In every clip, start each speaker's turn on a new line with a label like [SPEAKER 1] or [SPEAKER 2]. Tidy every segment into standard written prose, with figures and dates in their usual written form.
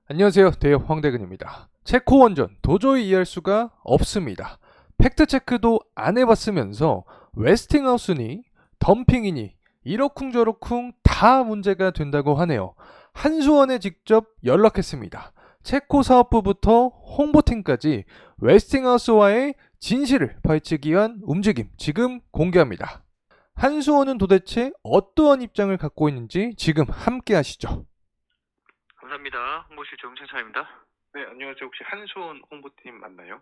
[SPEAKER 1] 안녕하세요. 대엽 황대근입니다. 체코 원전 도저히 이해할 수가 없습니다. 팩트체크도 안 해봤으면서 웨스팅하우스니 덤핑이니 이러쿵저러쿵 다 문제가 된다고 하네요. 한수원에 직접 연락했습니다. 체코 사업부부터 홍보팀까지 웨스팅하우스와의 진실을 파헤치기 위한 움직임 지금 공개합니다. 한수원은 도대체 어떠한 입장을 갖고 있는지 지금 함께 하시죠.
[SPEAKER 2] 감사합니다. 홍보실 조용찬차입니다.
[SPEAKER 3] 네, 안녕하세요. 혹시 한수원 홍보팀 맞나요?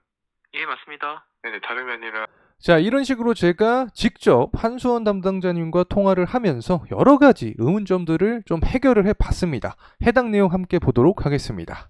[SPEAKER 2] 예, 맞습니다.
[SPEAKER 3] 네네, 다름이 아니라.
[SPEAKER 1] 자, 이런 식으로 제가 직접 한수원 담당자님과 통화를 하면서 여러 가지 의문점들을 좀 해결을 해봤습니다. 해당 내용 함께 보도록 하겠습니다.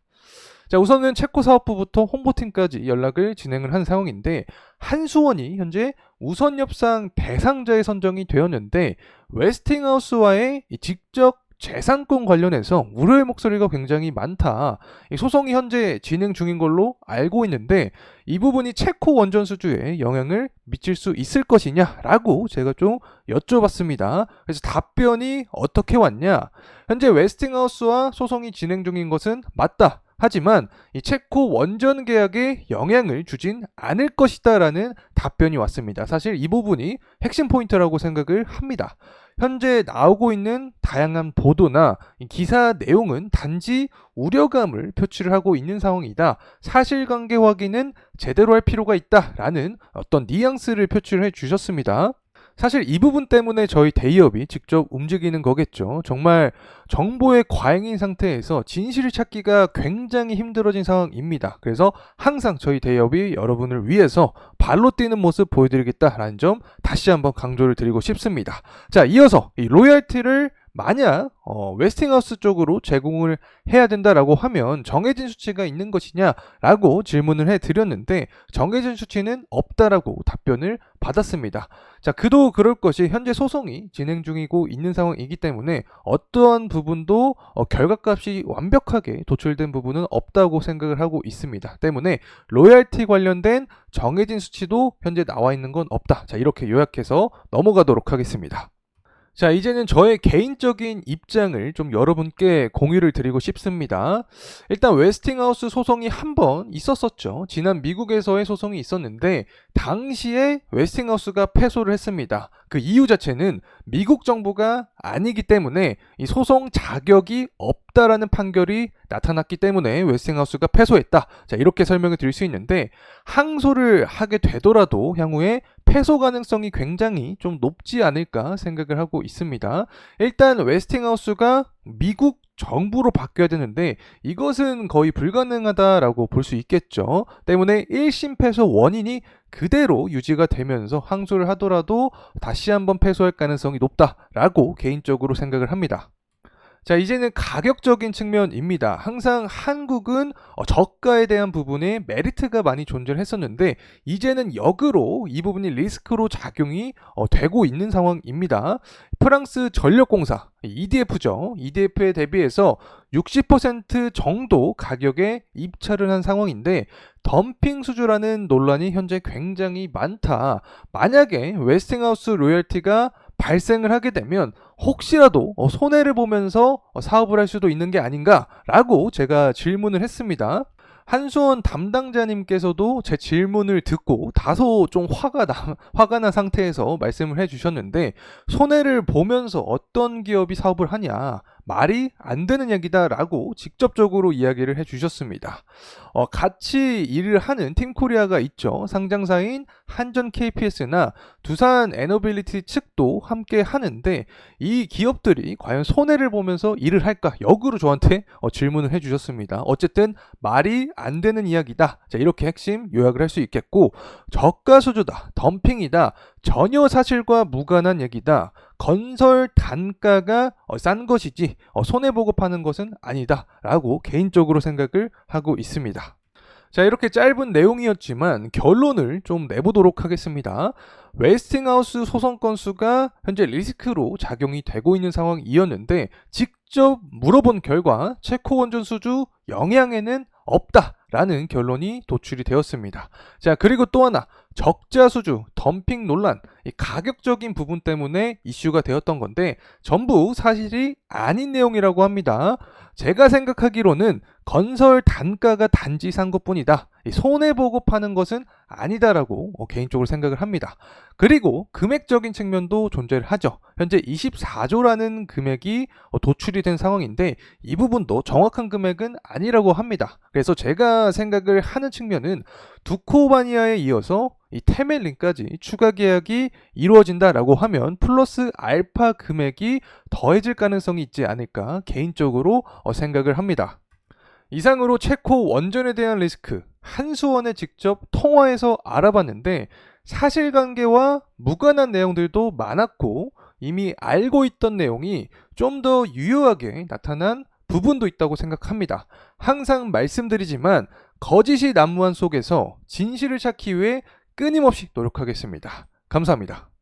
[SPEAKER 1] 자, 우선은 체코 사업부부터 홍보팀까지 연락을 진행을 한 상황인데, 한수원이 현재 우선 협상 대상자에 선정이 되었는데, 웨스팅하우스와의 직접 재산권 관련해서 우려의 목소리가 굉장히 많다. 이 소송이 현재 진행 중인 걸로 알고 있는데 이 부분이 체코 원전 수주에 영향을 미칠 수 있을 것이냐라고 제가 좀 여쭤봤습니다. 그래서 답변이 어떻게 왔냐? 현재 웨스팅하우스와 소송이 진행 중인 것은 맞다. 하지만 이 체코 원전 계약에 영향을 주진 않을 것이다라는 답변이 왔습니다. 사실 이 부분이 핵심 포인트라고 생각을 합니다. 현재 나오고 있는 다양한 보도나 기사 내용은 단지 우려감을 표출을 하고 있는 상황이다. 사실관계 확인은 제대로 할 필요가 있다라는 어떤 뉘앙스를 표출해 주셨습니다. 사실 이 부분 때문에 저희 대기업이 직접 움직이는 거겠죠. 정말 정보의 과잉인 상태에서 진실을 찾기가 굉장히 힘들어진 상황입니다. 그래서 항상 저희 대기업이 여러분을 위해서 발로 뛰는 모습 보여드리겠다라는 점 다시 한번 강조를 드리고 싶습니다. 자, 이어서 이 로열티를 만약 웨스팅하우스 쪽으로 제공을 해야 된다라고 하면 정해진 수치가 있는 것이냐라고 질문을 해드렸는데 정해진 수치는 없다라고 답변을 받았습니다. 자, 그도 그럴 것이 현재 소송이 진행 중이고 있는 상황이기 때문에 어떠한 부분도 결과값이 완벽하게 도출된 부분은 없다고 생각을 하고 있습니다. 때문에 로열티 관련된 정해진 수치도 현재 나와 있는 건 없다. 자, 이렇게 요약해서 넘어가도록 하겠습니다. 자, 이제는 저의 개인적인 입장을 좀 여러분께 공유를 드리고 싶습니다. 일단 웨스팅하우스 소송이 한 번 있었었죠. 지난 미국에서의 소송이 있었는데 당시에 웨스팅하우스가 패소를 했습니다. 그 이유 자체는 미국 정부가 아니기 때문에 이 소송 자격이 없다라는 판결이 나타났기 때문에 웨스팅하우스가 패소했다. 자, 이렇게 설명을 드릴 수 있는데 항소를 하게 되더라도 향후에 패소 가능성이 굉장히 좀 높지 않을까 생각을 하고 있습니다. 일단 웨스팅하우스가 미국 정부로 바뀌어야 되는데 이것은 거의 불가능하다라고 볼 수 있겠죠. 때문에 1심 패소 원인이 그대로 유지가 되면서 항소를 하더라도 다시 한번 패소할 가능성이 높다라고 개인적으로 생각을 합니다. 자, 이제는 가격적인 측면입니다. 항상 한국은 저가에 대한 부분에 메리트가 많이 존재를 했었는데 이제는 역으로 이 부분이 리스크로 작용이 되고 있는 상황입니다. 프랑스 전력공사 EDF죠. EDF에 대비해서 60% 정도 가격에 입찰을 한 상황인데 덤핑 수주라는 논란이 현재 굉장히 많다. 만약에 웨스팅하우스 로열티가 발생을 하게 되면 혹시라도 손해를 보면서 사업을 할 수도 있는 게 아닌가라고 제가 질문을 했습니다. 한수원 담당자님께서도 제 질문을 듣고 다소 좀 화가 난 상태에서 말씀을 해주셨는데 손해를 보면서 어떤 기업이 사업을 하냐 말이 안 되는 얘기다라고 직접적으로 이야기를 해주셨습니다. 같이 일을 하는 팀코리아가 있죠. 상장사인 한전 KPS나 두산 에너빌리티 측도 함께 하는데 이 기업들이 과연 손해를 보면서 일을 할까 역으로 저한테 질문을 해주셨습니다. 어쨌든 말이 안 되는 이야기다. 자, 이렇게 핵심 요약을 할 수 있겠고 저가 수주다, 덤핑이다, 전혀 사실과 무관한 얘기다. 건설 단가가 싼 것이지 손해보고 파는 것은 아니다 라고 개인적으로 생각을 하고 있습니다. 자, 이렇게 짧은 내용이었지만 결론을 좀 내보도록 하겠습니다. 웨스팅하우스 소송 건수가 현재 리스크로 작용이 되고 있는 상황이었는데 직접 물어본 결과 체코 원전 수주 영향에는 없다라는 결론이 도출이 되었습니다. 자, 그리고 또 하나 적자 수주, 덤핑 논란, 이 가격적인 부분 때문에 이슈가 되었던 건데 전부 사실이 아닌 내용이라고 합니다. 제가 생각하기로는 건설 단가가 단지 산 것뿐이다. 손해보고 파는 것은 아니다라고 개인적으로 생각을 합니다. 그리고 금액적인 측면도 존재를 하죠. 현재 24조라는 금액이 도출이 된 상황인데 이 부분도 정확한 금액은 아니라고 합니다. 그래서 제가 생각을 하는 측면은 두코바니아에 이어서 이 테멜린까지 추가 계약이 이루어진다라고 하면 플러스 알파 금액이 더해질 가능성이 있지 않을까 개인적으로 생각을 합니다. 이상으로 체코 원전에 대한 리스크, 한수원에 직접 통화해서 알아봤는데 사실관계와 무관한 내용들도 많았고 이미 알고 있던 내용이 좀 더 유효하게 나타난 부분도 있다고 생각합니다. 항상 말씀드리지만 거짓이 난무한 속에서 진실을 찾기 위해 끊임없이 노력하겠습니다. 감사합니다.